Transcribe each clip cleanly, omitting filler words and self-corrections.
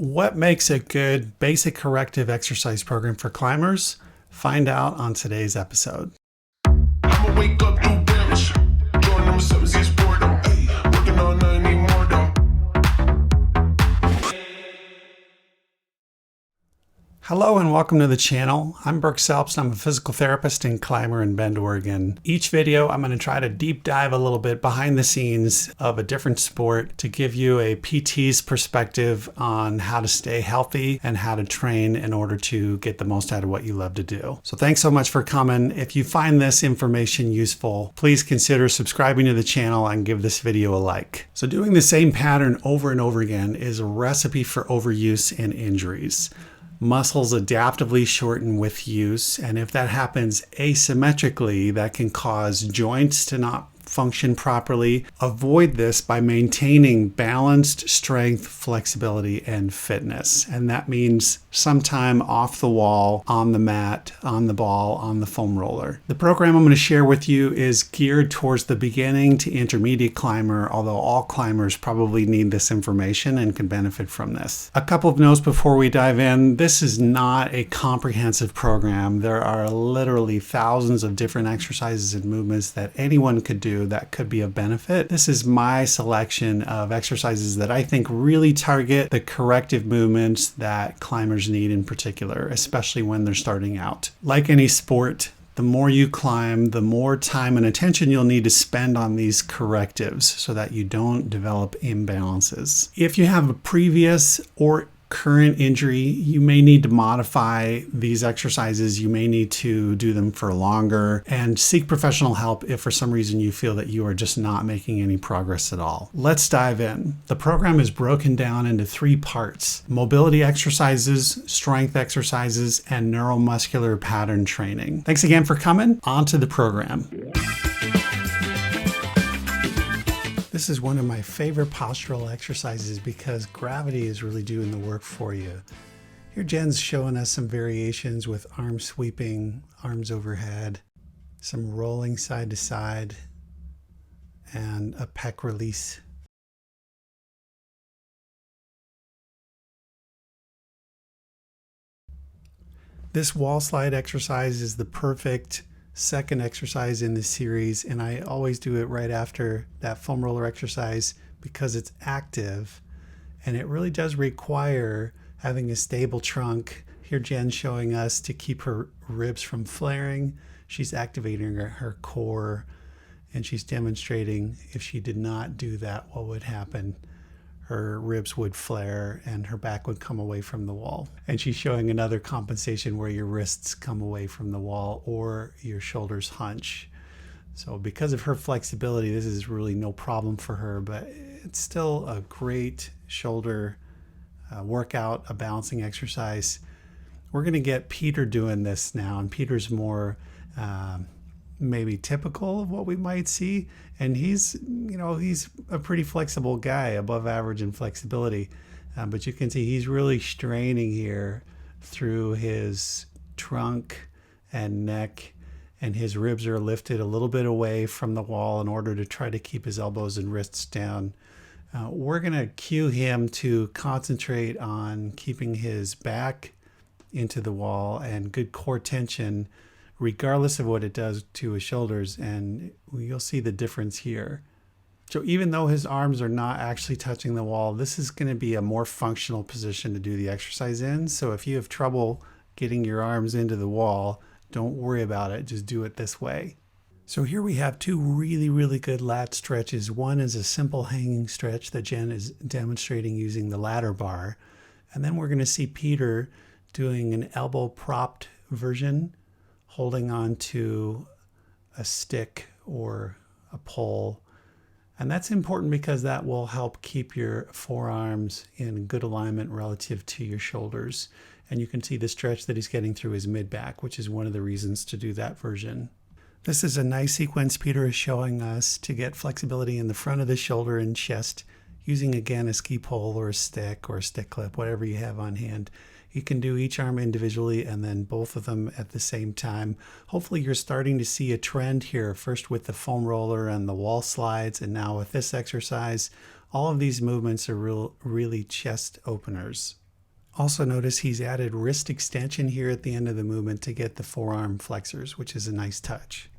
What makes a good basic corrective exercise program for climbers? Find out on today's episode. I'ma wake up, do bench. Join number 7, see sport, working on nothing anymore, though. Hello and welcome to the channel. I'm Brooke Selps and I'm a physical therapist and climber in Bend, Oregon. Each video I'm going to try to deep dive a little bit behind the scenes of a different sport to give you a PT's perspective on how to stay healthy and how to train in order to get the most out of what you love to do. So thanks so much for coming. If you find this information useful, please consider subscribing to the channel and give this video a like. So doing the same pattern over and over again is a recipe for overuse and injuries. Muscles adaptively shorten with use, and if that happens asymmetrically, that can cause joints to not function properly. Avoid this by maintaining balanced strength, flexibility, and fitness. And that means sometime off the wall, on the mat, on the ball, on the foam roller. The program I'm going to share with you is geared towards the beginning to intermediate climber, although all climbers probably need this information and can benefit from this. A couple of notes before we dive in. This is not a comprehensive program. There are literally thousands of different exercises and movements that anyone could do that could be of benefit. This is my selection of exercises that I think really target the corrective movements that climbers need in particular, especially when they're starting out. Like any sport, the more you climb, the more time and attention you'll need to spend on these correctives so that you don't develop imbalances. If you have a previous or current injury, you may need to modify these exercises. You may need to do them for longer and seek professional help if for some reason you feel that you are just not making any progress at all. Let's dive in. The program is broken down into 3 parts: mobility exercises, strength exercises, and neuromuscular pattern training. Thanks again for coming. On to the program. This is one of my favorite postural exercises because gravity is really doing the work for you. Here Jen's showing us some variations with arm sweeping, arms overhead, some rolling side to side, and a pec release. This wall slide exercise is the perfect second exercise in this series, and I always do it right after that foam roller exercise because it's active and it really does require having a stable trunk. Here Jen's showing us to keep her ribs from flaring. She's activating her core, and she's demonstrating if she did not do that, what would happen. Her ribs would flare and her back would come away from the wall. And she's showing another compensation where your wrists come away from the wall or your shoulders hunch. So because of her flexibility, this is really no problem for her, but it's still a great shoulder workout, a balancing exercise. We're going to get Peter doing this now, and Peter's more maybe typical of what we might see, and he's a pretty flexible guy, above average in flexibility, but you can see he's really straining here through his trunk and neck, and his ribs are lifted a little bit away from the wall in order to try to keep his elbows and wrists down. We're going to cue him to concentrate on keeping his back into the wall and good core tension regardless of what it does to his shoulders, and you'll see the difference here. So even though his arms are not actually touching the wall, this is going to be a more functional position to do the exercise in. So if you have trouble getting your arms into the wall, don't worry about it. Just do it this way. So here we have 2 really good lat stretches. One is a simple hanging stretch that Jen is demonstrating using the ladder bar. And then we're going to see Peter doing an elbow propped version, holding on to a stick or a pole. And that's important because that will help keep your forearms in good alignment relative to your shoulders. And you can see the stretch that he's getting through his mid-back, which is one of the reasons to do that version. This is a nice sequence Peter is showing us to get flexibility in the front of the shoulder and chest, using again a ski pole or a stick clip, whatever you have on hand. You can do each arm individually and then both of them at the same time. Hopefully you're starting to see a trend here, first with the foam roller and the wall slides, and now with this exercise. All of these movements are really chest openers. Also notice he's added wrist extension here at the end of the movement to get the forearm flexors, which is a nice touch.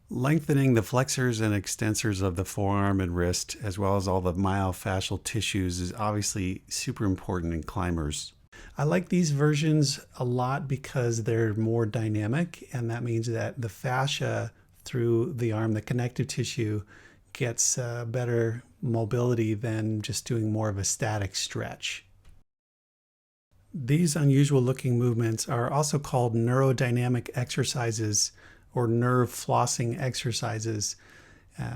Lengthening the flexors and extensors of the forearm and wrist, as well as all the myofascial tissues, is obviously super important in climbers. I like these versions a lot because they're more dynamic, and that means that the fascia through the arm, the connective tissue, gets better mobility than just doing more of a static stretch. These unusual looking movements are also called neurodynamic exercises or nerve flossing exercises.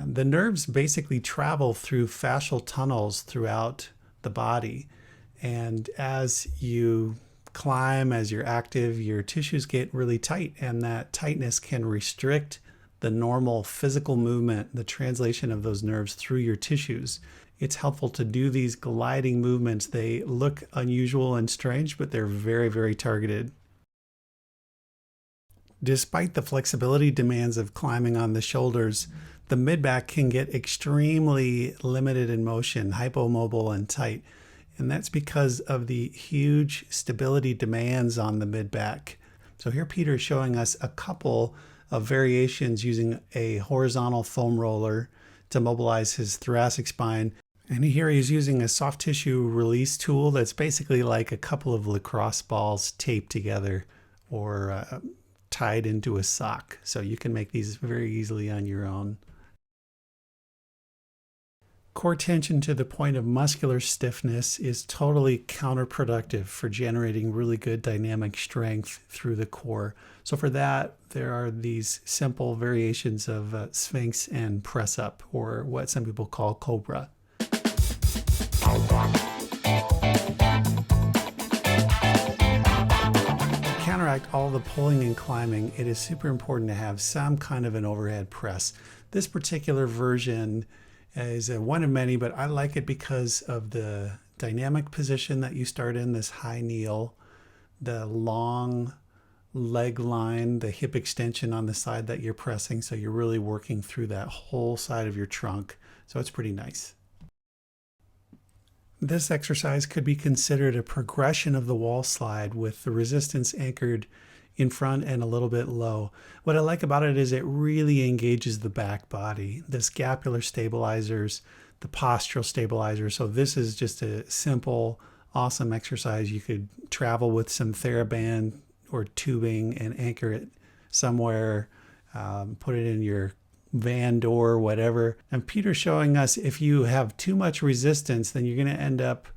The nerves basically travel through fascial tunnels throughout the body. And as you climb, as you're active, your tissues get really tight, and that tightness can restrict the normal physical movement, the translation of those nerves through your tissues. It's helpful to do these gliding movements. They look unusual and strange, but they're very, very targeted. Despite the flexibility demands of climbing on the shoulders, the mid-back can get extremely limited in motion, hypomobile and tight. And that's because of the huge stability demands on the mid-back. So here Peter is showing us a couple of variations using a horizontal foam roller to mobilize his thoracic spine. And here he's using a soft tissue release tool that's basically like a couple of lacrosse balls taped together or tied into a sock. So you can make these very easily on your own. Core tension to the point of muscular stiffness is totally counterproductive for generating really good dynamic strength through the core. So for that, there are these simple variations of Sphinx and press up, or what some people call Cobra. To counteract all the pulling and climbing, it is super important to have some kind of an overhead press. This particular version is one of many, but I like it because of the dynamic position that you start in, this high kneel, the long leg line, the hip extension on the side that you're pressing, so you're really working through that whole side of your trunk. So it's pretty nice. This exercise could be considered a progression of the wall slide with the resistance anchored in front and a little bit low. What I like about it is it really engages the back body, the scapular stabilizers, the postural stabilizers. So this is just a simple, awesome exercise. You could travel with some TheraBand or tubing and anchor it somewhere, put it in your van door, whatever. And Peter's showing us if you have too much resistance, then you're going to end up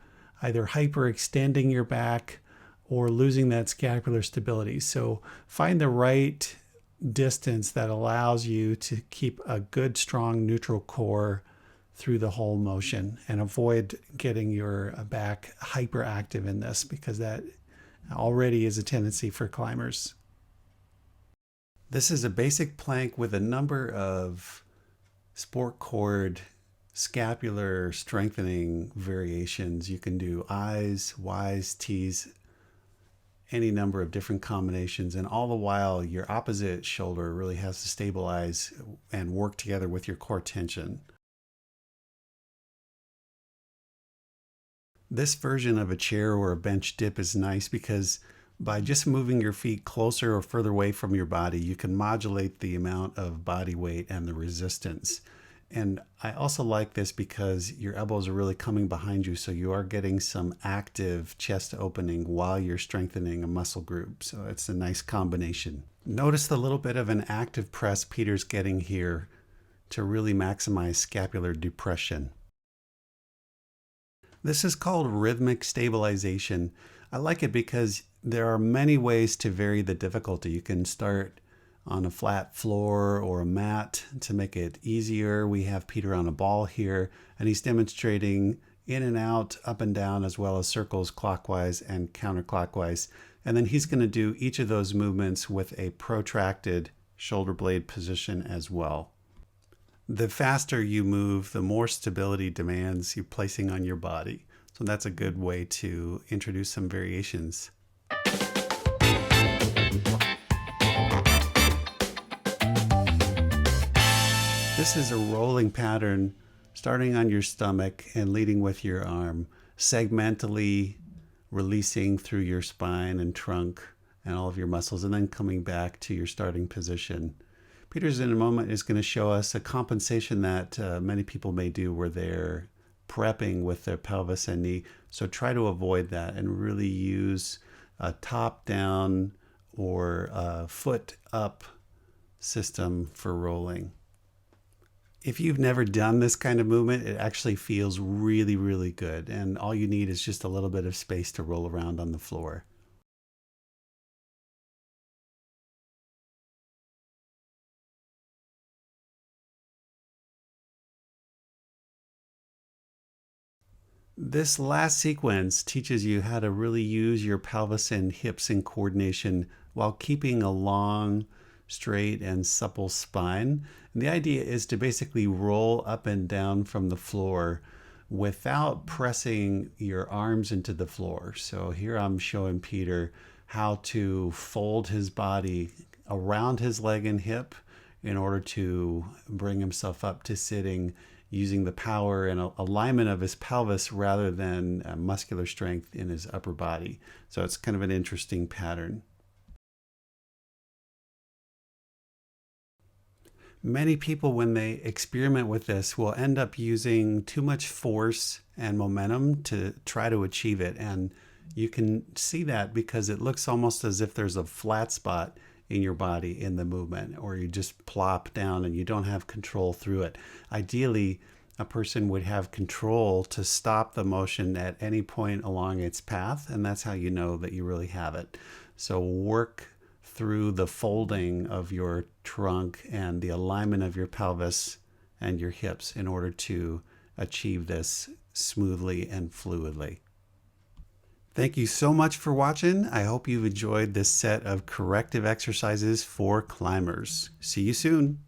either hyperextending your back or losing that scapular stability. So find the right distance that allows you to keep a good, strong, neutral core through the whole motion, and avoid getting your back hyperactive in this, because that already is a tendency for climbers. This is a basic plank with a number of sport cord scapular strengthening variations. You can do I's, Y's, T's, any number of different combinations, and all the while your opposite shoulder really has to stabilize and work together with your core tension. This version of a chair or a bench dip is nice because by just moving your feet closer or further away from your body, you can modulate the amount of body weight and the resistance. And I also like this because your elbows are really coming behind you, so you are getting some active chest opening while you're strengthening a muscle group. So it's a nice combination. Notice the little bit of an active press Peter's getting here to really maximize scapular depression. This is called rhythmic stabilization. I like it because there are many ways to vary the difficulty. You can start on a flat floor or a mat to make it easier. We have Peter on a ball here, and he's demonstrating in and out, up and down, as well as circles clockwise and counterclockwise. And then he's going to do each of those movements with a protracted shoulder blade position as well. The faster you move, the more stability demands you're placing on your body. So that's a good way to introduce some variations. This is a rolling pattern starting on your stomach and leading with your arm, segmentally releasing through your spine and trunk and all of your muscles, and then coming back to your starting position. Peter's in a moment is going to show us a compensation that many people may do where they're prepping with their pelvis and knee. So try to avoid that and really use a top down or a foot up system for rolling. If you've never done this kind of movement, it actually feels really, really good. And all you need is just a little bit of space to roll around on the floor. This last sequence teaches you how to really use your pelvis and hips in coordination while keeping a long, straight, and supple spine. And the idea is to basically roll up and down from the floor without pressing your arms into the floor. So here I'm showing Peter how to fold his body around his leg and hip in order to bring himself up to sitting, using the power and alignment of his pelvis rather than muscular strength in his upper body. So it's kind of an interesting pattern. Many people, when they experiment with this, will end up using too much force and momentum to try to achieve it. And you can see that because it looks almost as if there's a flat spot in your body in the movement, or you just plop down and you don't have control through it. Ideally, a person would have control to stop the motion at any point along its path, and that's how you know that you really have it. So work through the folding of your trunk and the alignment of your pelvis and your hips in order to achieve this smoothly and fluidly. Thank you so much for watching. I hope you've enjoyed this set of corrective exercises for climbers. See you soon.